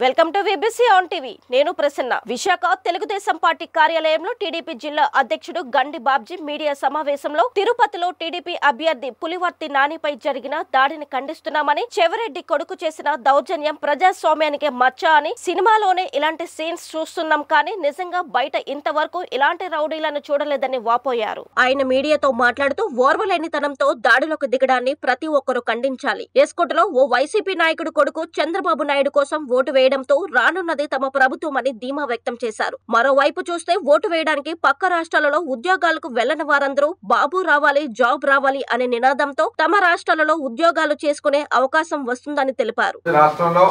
Welcome to VBC on TV. నేను Prasanna. Visakha Telugu Desam party కార్యాలయంలో TDP జిల్లా అధ్యక్షుడు గండి బాబ్జీ మీడియా సమావేశంలో తిరుపతిలో టీడీపీ అభ్యర్థి పులివర్తి నానిపై జరిగిన దాడిని ఖండిస్తున్నామని, చెవిరెడ్డి కొడుకు చేసిన దౌర్జన్యం ప్రజాస్వామ్యానికి మచ్చ అని, సినిమాలోనే ఇలాంటి సీన్స్ చూస్తున్నాం కానీ నిజంగా బయట ఇంతవరకు ఇలాంటి రౌడీలను చూడలేదని వాపోయారు. ఆయన మీడియాతో మాట్లాడుతూ ఓర్వలేనితనంతో దాడిలోకి దిగడాన్ని ప్రతి ఒక్కరూ ఖండించాలి. ఎస్కోటలో ఓ వైసీపీ నాయకుడు కొడుకు చంద్రబాబు నాయుడు కోసం ఓటు వేయడంతో రానున్నది తమ ప్రభుత్వం అని ధీమా వ్యక్తం చేశారు. మరోవైపు చూస్తే ఓటు వేయడానికి పక్క రాష్ట్రాలలో ఉద్యోగాలకు వెళ్లని వారందరూ బాబు రావాలి, జాబ్ రావాలి అనే నినాదంతో తమ రాష్ట్రాలలో ఉద్యోగాలు చేసుకునే అవకాశం వస్తుందని తెలిపారు. రాష్ట్రంలో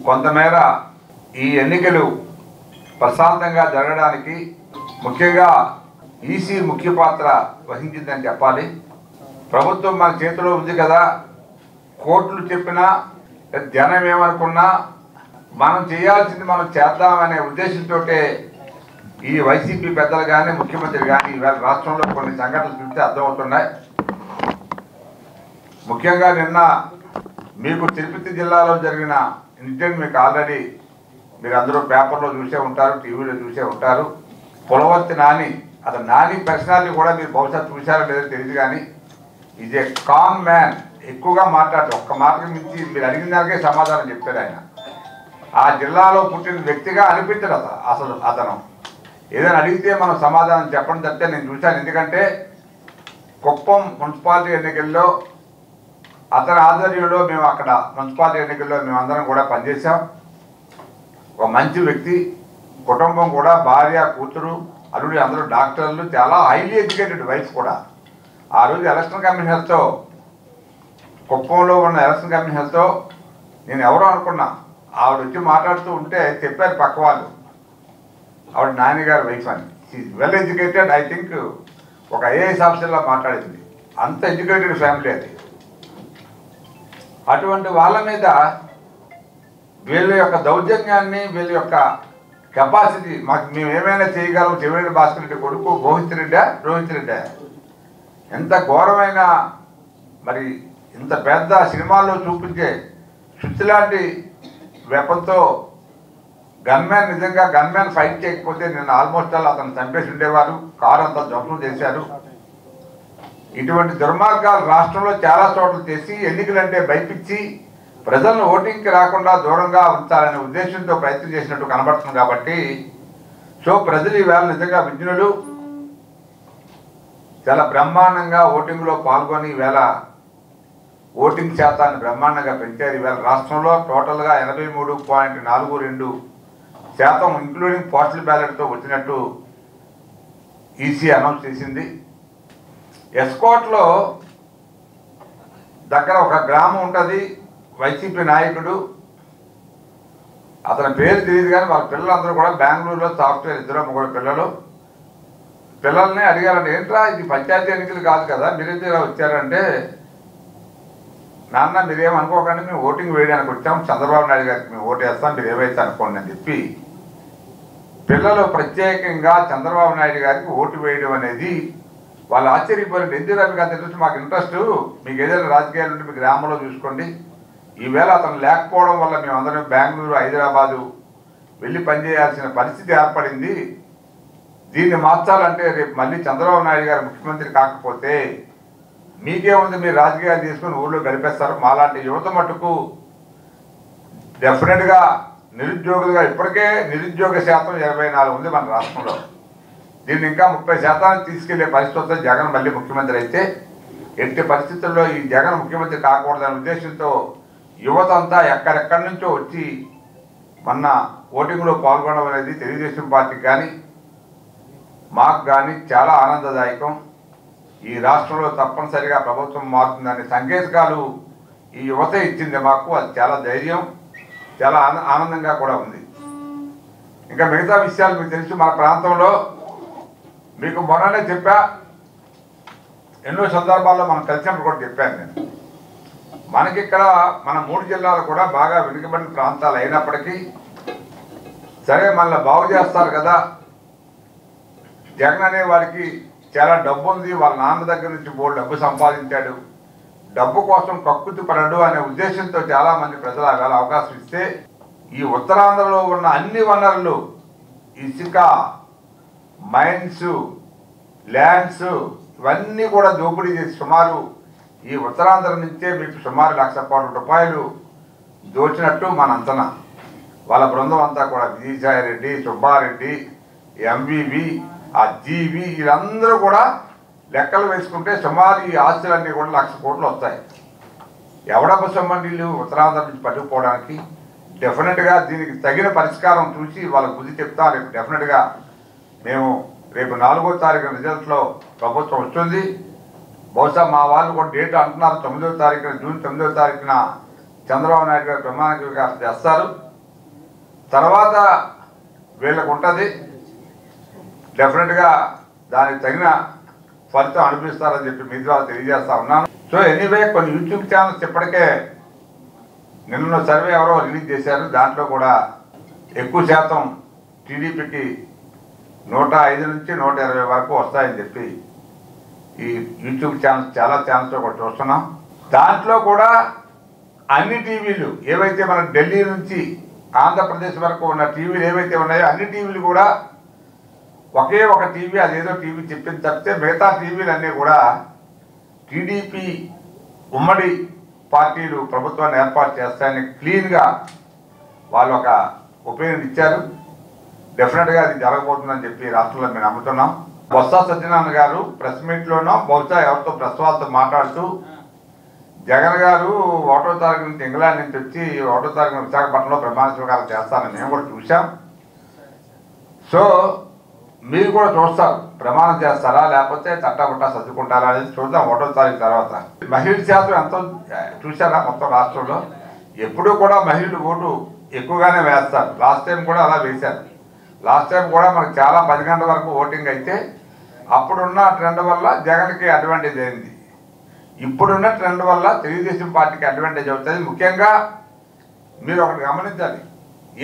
కొంతమేర ఈ ఎన్నికలు ప్రశాంతంగా జరగడానికి ముఖ్యంగా ఈసీ ముఖ్య పాత్ర వహించిందని చెప్పాలి. ప్రభుత్వం మన చేతిలో ఉంది కదా, కోర్టులు చెప్పినా జనం ఏమనుకున్నా మనం చేయాల్సింది మనం చేద్దామనే ఉద్దేశంతో ఈ వైసీపీ పెద్దలు కానీ ముఖ్యమంత్రి కానీ ఇవాళ రాష్ట్రంలో కొన్ని సంఘటనలు చూస్తే అర్థమవుతున్నాయి. ముఖ్యంగా నిన్న మీకు తిరుపతి జిల్లాలో జరిగిన ఇన్సిడెంట్ మీకు ఆల్రెడీ మీరు అందరూ పేపర్లో చూసే ఉంటారు, టీవీలో చూసే ఉంటారు. పులవర్తి నాని, అతను నాని పర్సనాలిటీ కూడా మీరు బహుశా చూశారో లేదో తెలియదు కానీ ఈజ్ ఏ కామ్ మ్యాన్. ఎక్కువగా మాట్లాడతాడు, ఒక్క మాటకి మించి మీరు అడిగిన దానికే సమాధానం చెప్తాడు ఆయన. ఆ జిల్లాలో పుట్టిన వ్యక్తిగా అనిపించడు అతను ఏదైనా అడిగితే మనం సమాధానం చెప్పడం తప్పితే నేను చూశాను. ఎందుకంటే కుప్పం మున్సిపాలిటీ ఎన్నికల్లో అతని ఆధ్వర్యంలో మేము అక్కడ మున్సిపాలిటీ ఎన్నికల్లో మేమందరం కూడా పనిచేసాం. ఒక మంచి వ్యక్తి, కుటుంబం కూడా భార్య, కూతురు, అల్లుడు అందరూ డాక్టర్లు, చాలా హైలీ ఎడ్యుకేటెడ్ వైఫ్ కూడా. ఆ రోజు ఎలక్షన్ కమిషనర్తో, కుప్పంలో ఉన్న ఎలక్షన్ కమిషనర్తో నేను ఎవరో అనుకున్నా, ఆవిడ వచ్చి మాట్లాడుతూ ఉంటే చెప్పారు పక్క వాళ్ళు, ఆవిడ నాన్నగారు వైఫ్ అని. She well educated. I think ఒక ఐఏఎస్ ఆఫీసర్లా మాట్లాడింది. అంత ఎడ్యుకేటెడ్ ఫ్యామిలీ అది. అటువంటి వాళ్ళ మీద వీళ్ళ యొక్క దౌర్జన్యాన్ని, వీళ్ళ యొక్క కెపాసిటీ, మాకు మేము ఏమైనా చేయగలం, చెవిరెడ్డి భాస్కర్ రెడ్డి కొడుకు రోహిత్ రెడ్డి ఎంత ఘోరమైన, మరి ఇంత పెద్ద సినిమాల్లో చూపించే సుత్తి లాంటి వెపన్తో గన్మ్యాన్, నిజంగా గన్మ్యాన్ ఫైట్ చేయకపోతే నిన్న ఆల్మోస్ట్ అతను చంపేసి ఉండేవారు. కారు అంతా ధ్వంసం చేశారు. ఇటువంటి దుర్మార్గాలు రాష్ట్రంలో చాలా చోట్ల చేసి ఎన్నికలంటే భయపించి ప్రజలను ఓటింగ్కి రాకుండా దూరంగా ఉంచాలనే ఉద్దేశంతో ప్రయత్నం చేసినట్టు కనబడుతుంది. కాబట్టి ప్రజలు ఈవేళ నిజంగా విజ్ఞులు చాలా బ్రహ్మాండంగా ఓటింగ్లో పాల్గొని ఈవేళ ఓటింగ్ శాతాన్ని బ్రహ్మాండంగా పెంచారు. ఈవేళ రాష్ట్రంలో టోటల్గా 83.42% ఇంక్లూడింగ్ పోస్టల్ బ్యాలెట్తో వచ్చినట్టు ఈసీ అనౌన్స్ చేసింది. ఎస్కోట్లో దగ్గర ఒక గ్రామం ఉంటుంది, వైసీపీ నాయకుడు, అతని పేరు తెలియదు కానీ వాళ్ళ పిల్లలందరూ కూడా బెంగళూరులో సాఫ్ట్వేర్, ఇద్దరు ముగ్గురు పిల్లల్ని అడిగారంటే, ఏంట్రా ఇది పంచాయతీ ఎన్నికలు కాదు కదా, మీరెందుకు వచ్చారంటే, నాన్న మీరేమనుకోకండి, మేము ఓటింగ్ వేయడానికి వచ్చాం, చంద్రబాబు నాయుడు గారికి మేము ఓటు వేస్తాం, మీరు ఏమైతే అనుకోండి అని చెప్పి పిల్లలు ప్రత్యేకంగా చంద్రబాబు నాయుడు గారికి ఓటు వేయడం అనేది వాళ్ళు ఆశ్చర్యపోయారు. ఎందుకు మీకు అంత ఇంట్రెస్ట్? మాకు ఇంట్రెస్ట్, మీకు ఏదైనా రాజకీయాలు ఉంటే మీ గ్రామంలో చూసుకోండి. ఈవేళ అతను లేకపోవడం వల్ల మేమందరం బెంగళూరు, హైదరాబాదు వెళ్ళి పనిచేయాల్సిన పరిస్థితి ఏర్పడింది. దీన్ని మార్చాలంటే రేపు మళ్ళీ చంద్రబాబు నాయుడు గారు ముఖ్యమంత్రి కాకపోతే మీకేముంది, మీరు రాజకీయాలు తీసుకుని ఊళ్ళో గడిపేస్తారు. మాలాంటి యువత మట్టుకు డెఫినెట్గా నిరుద్యోగులుగా, ఇప్పటికే నిరుద్యోగ శాతం 84 ఉంది మన రాష్ట్రంలో. దీన్ని ఇంకా 30% తీసుకెళ్లే పరిస్థితి వస్తే జగన్ మళ్ళీ ముఖ్యమంత్రి అయితే, ఎట్టి పరిస్థితుల్లో ఈ జగన్ ముఖ్యమంత్రి కాకూడదనే ఉద్దేశంతో యువత అంతా ఎక్కడెక్కడి నుంచో వచ్చి మొన్న ఓటింగ్లో పాల్గొనడం అనేది తెలుగుదేశం పార్టీకి కానీ మాకు కానీ చాలా ఆనందదాయకం. ఈ రాష్ట్రంలో తప్పనిసరిగా ప్రభుత్వం మారుతుందనే సంకేతాలు ఈ యువత ఇచ్చింది మాకు. అది చాలా ధైర్యం, చాలా ఆనందంగా కూడా ఉంది. ఇంకా మిగతా విషయాలు మీకు తెలుసు. మన ప్రాంతంలో మీకు మొన్ననే చెప్పా, ఎన్నో సందర్భాల్లో మనం కలిసినప్పుడు కూడా చెప్పాను నేను. మనకిక్కడ మన 3 జిల్లాలు కూడా బాగా వెనుకబడిన ప్రాంతాలు అయినప్పటికీ సరే మనల్ని బాగు చేస్తారు కదా, జగన్ అనే వాడికి చాలా డబ్బు ఉంది, వాళ్ళ నాన్న దగ్గర నుంచి బోల్డ్ డబ్బు సంపాదించాడు, డబ్బు కోసం కక్కుతు పడడు అనే ఉద్దేశంతో చాలామంది ప్రజలు అవకాశం ఇస్తే ఈ ఉత్తరాంధ్రలో ఉన్న అన్ని వనరులు ఇసుక, మైన్స్, ల్యాండ్స్ ఇవన్నీ కూడా దోపిడీ చేసి సుమారు ఈ ఉత్తరాంధ్ర నుంచే మీకు సుమారు 1,00,000 కోట్ల రూపాయలు దోచినట్టు మన అంచనా. వాళ్ళ బృందం అంతా కూడా విజయసాయిరెడ్డి, సుబ్బారెడ్డి, ఎంవివి, ఆ జీవి వీళ్ళందరూ కూడా లెక్కలు వేసుకుంటే సుమారు ఈ ఆస్తులన్నీ కూడా 1,00,000 కోట్లు వస్తాయి. ఎవడబ్బ సంబంధీలు ఉత్తరాంధ్ర నుంచి పట్టుకుపోవడానికి డెఫినెట్గా దీనికి తగిన పరిష్కారం చూసి వాళ్ళకు బుద్ధి చెప్తా. రేపు డెఫినెట్గా మేము రేపు 4వ తారీఖున రిజల్ట్లో ప్రభుత్వం వస్తుంది. బహుశా మా వాళ్ళు కూడా డేట్ అంటున్నారు 9వ తారీఖున, జూన్ 9వ తారీఖున చంద్రబాబు నాయుడు గారు ప్రమాణ స్వీకారం చేస్తారు. తర్వాత వీళ్ళకు ఉంటుంది డెఫినెట్గా దానికి తగిన ఫలితం అనిపిస్తారని చెప్పి మీ ద్వారా తెలియజేస్తా ఉన్నాను. సో ఎనీవే కొన్ని యూట్యూబ్ ఛానల్స్ ఇప్పటికే నిన్న సర్వే ఎవరో రిలీజ్ చేశారు. దాంట్లో కూడా ఎక్కువ శాతం టీడీపీకి 105 నుంచి 120 వరకు వస్తాయని చెప్పి ఈ యూట్యూబ్ ఛానల్స్ చాలా ఛానల్స్లో కూడా చూస్తున్నాం. దాంట్లో కూడా అన్ని టీవీలు ఏవైతే మన ఢిల్లీ నుంచి ఆంధ్రప్రదేశ్ వరకు ఉన్న టీవీలు ఏవైతే ఉన్నాయో అన్ని టీవీలు కూడా ఒకే ఒక టీవీ అదేదో టీవీ చెప్పింది తప్పితే మిగతా టీవీలు అన్నీ కూడా టీడీపీ ఉమ్మడి పార్టీలు ప్రభుత్వాన్ని ఏర్పాటు చేస్తాయని క్లీన్గా వాళ్ళు ఒక ఒపీనియన్ ఇచ్చారు. డెఫినెట్గా అది జరగబోతుందని చెప్పి రాష్ట్రంలో మేము నమ్ముతున్నాం. బొత్స సత్యనారాయణ గారు ప్రెస్ మీట్లోనో బహుశా ఎవరితో ప్రెస్ వాళ్ళతో మాట్లాడుతూ జగన్ గారు 1వ తారీఖు నుంచి ఇంగ్లాండ్ నుంచి వచ్చి 1వ తారీఖున విశాఖపట్నంలో ప్రమాణ స్వీకారం చేస్తారని మేము కూడా చూసాం. సో మీరు కూడా చూస్తారు ప్రమాణం చేస్తారా లేకపోతే తట్టబుట్టా సర్దుకుంటారా అనేది చూద్దాం 1వ తారీఖు తర్వాత. మహిళల శాతం ఎంతో చూసారా మొత్తం రాష్ట్రంలో? ఎప్పుడూ కూడా మహిళలు ఓటు ఎక్కువగానే వేస్తారు. లాస్ట్ టైం కూడా అలా వేశారు. లాస్ట్ టైం కూడా మనకు చాలా 10 గంటల వరకు ఓటింగ్ అయితే అప్పుడున్న ట్రెండ్ వల్ల జగన్కి అడ్వాంటేజ్ అయింది. ఇప్పుడున్న ట్రెండ్ వల్ల తెలుగుదేశం పార్టీకి అడ్వాంటేజ్ అవుతుంది. ముఖ్యంగా మీరు ఒకటి గమనించాలి,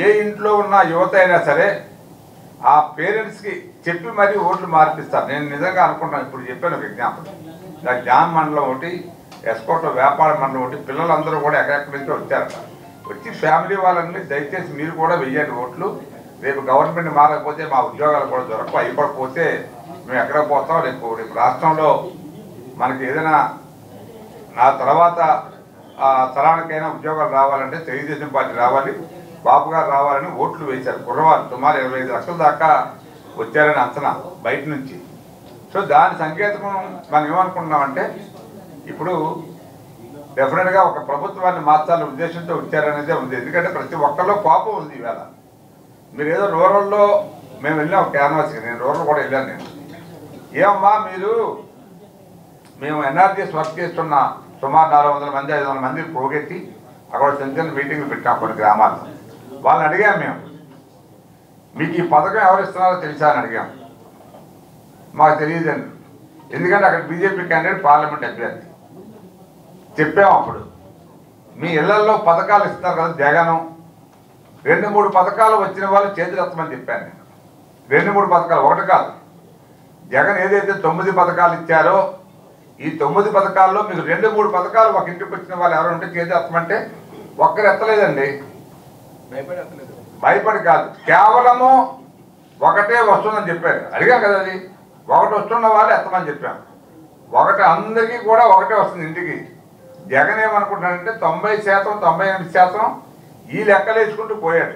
ఏ ఇంట్లో ఉన్న యువత అయినా సరే ఆ పేరెంట్స్కి చెప్పి మరీ ఓట్లు మార్పిస్తారు. నేను నిజంగా అనుకుంటాను. ఇప్పుడు చెప్పాను ఒక ఎగ్జాంపుల్, జామ్ మండలం ఒకటి, ఎస్కోట్ వ్యాపార మండలం ఒకటి, పిల్లలందరూ కూడా ఎక్కడెక్కడి నుంచో వచ్చారట. వచ్చి ఫ్యామిలీ వాళ్ళని దయచేసి మీరు కూడా వెయ్యండి ఓట్లు. రేపు గవర్నమెంట్ మారకపోతే మా ఉద్యోగాలు కూడా దొరకవు, అవి కూడా పోతే మేము ఎక్కడ పోతాం. రేపు రాష్ట్రంలో మనకి ఏదైనా నా తర్వాత తరానికైనా ఉద్యోగాలు రావాలంటే తెలుగుదేశం పార్టీ రావాలి, బాబు గారు రావాలని ఓట్లు వేశారు. కుర్రవాళ్ళు సుమారు 25 లక్షల దాకా వచ్చారని అంచనా బయట నుంచి. సో దాని సంకేతం మనం ఏమనుకుంటున్నామంటే ఇప్పుడు డెఫినెట్గా ఒక ప్రభుత్వాన్ని మార్చాలనే ఉద్దేశంతో వచ్చారనేదే ఉంది. ఎందుకంటే ప్రతి ఒక్కరిలో కోపం ఉంది ఈవేళ. మీరు ఏదో రూరల్లో మేము వెళ్ళాం క్యాన్వాస్కి, నేను రూరల్ కూడా వెళ్ళాను. నేను ఏమమ్మా మీరు మేము ఎన్ఆర్జీఎస్ వర్క్ చేస్తున్న సుమారు 400 మంది 500 మంది పోగెత్తి అక్కడ చిన్న చిన్న మీటింగ్లు పెట్టాం కొన్ని గ్రామాల్లో. వాళ్ళని అడిగాం మేము, మీకు ఈ పథకం ఎవరు ఇస్తున్నారో తెలుసా అని అడిగాం. మాకు తెలియదండి, ఎందుకంటే అక్కడ బీజేపీ క్యాండిడేట్ పార్లమెంట్ అభ్యర్థి. చెప్పాము అప్పుడు మీ ఇళ్లలో పథకాలు ఇస్తున్నారు కదా జగను, 2-3 పథకాలు వచ్చిన వాళ్ళు చేతులు ఎత్తమని చెప్పాను నేను. 2-3 పథకాలు, ఒకటి కాదు. జగన్ ఏదైతే 9 పథకాలు ఇచ్చారో ఈ 9 పథకాల్లో మీకు 2-3 పథకాలు ఒక ఇంటికి వచ్చిన వాళ్ళు ఎవరు ఉంటే చేతులు ఎత్తమంటే ఒక్కరు ఎత్తలేదండి. భయపడి కాదు, కేవలము ఒకటే వస్తుందని చెప్పారు. అడిగాం కదా, అది ఒకటి వస్తున్న వాళ్ళు ఎత్తమని చెప్పాం. ఒకటి అందరికీ కూడా ఒకటే వస్తుంది ఇంటికి. జగన్ ఏమనుకుంటున్నాడంటే 90% 98% ఈ లెక్కలు వేసుకుంటూ పోయాడు.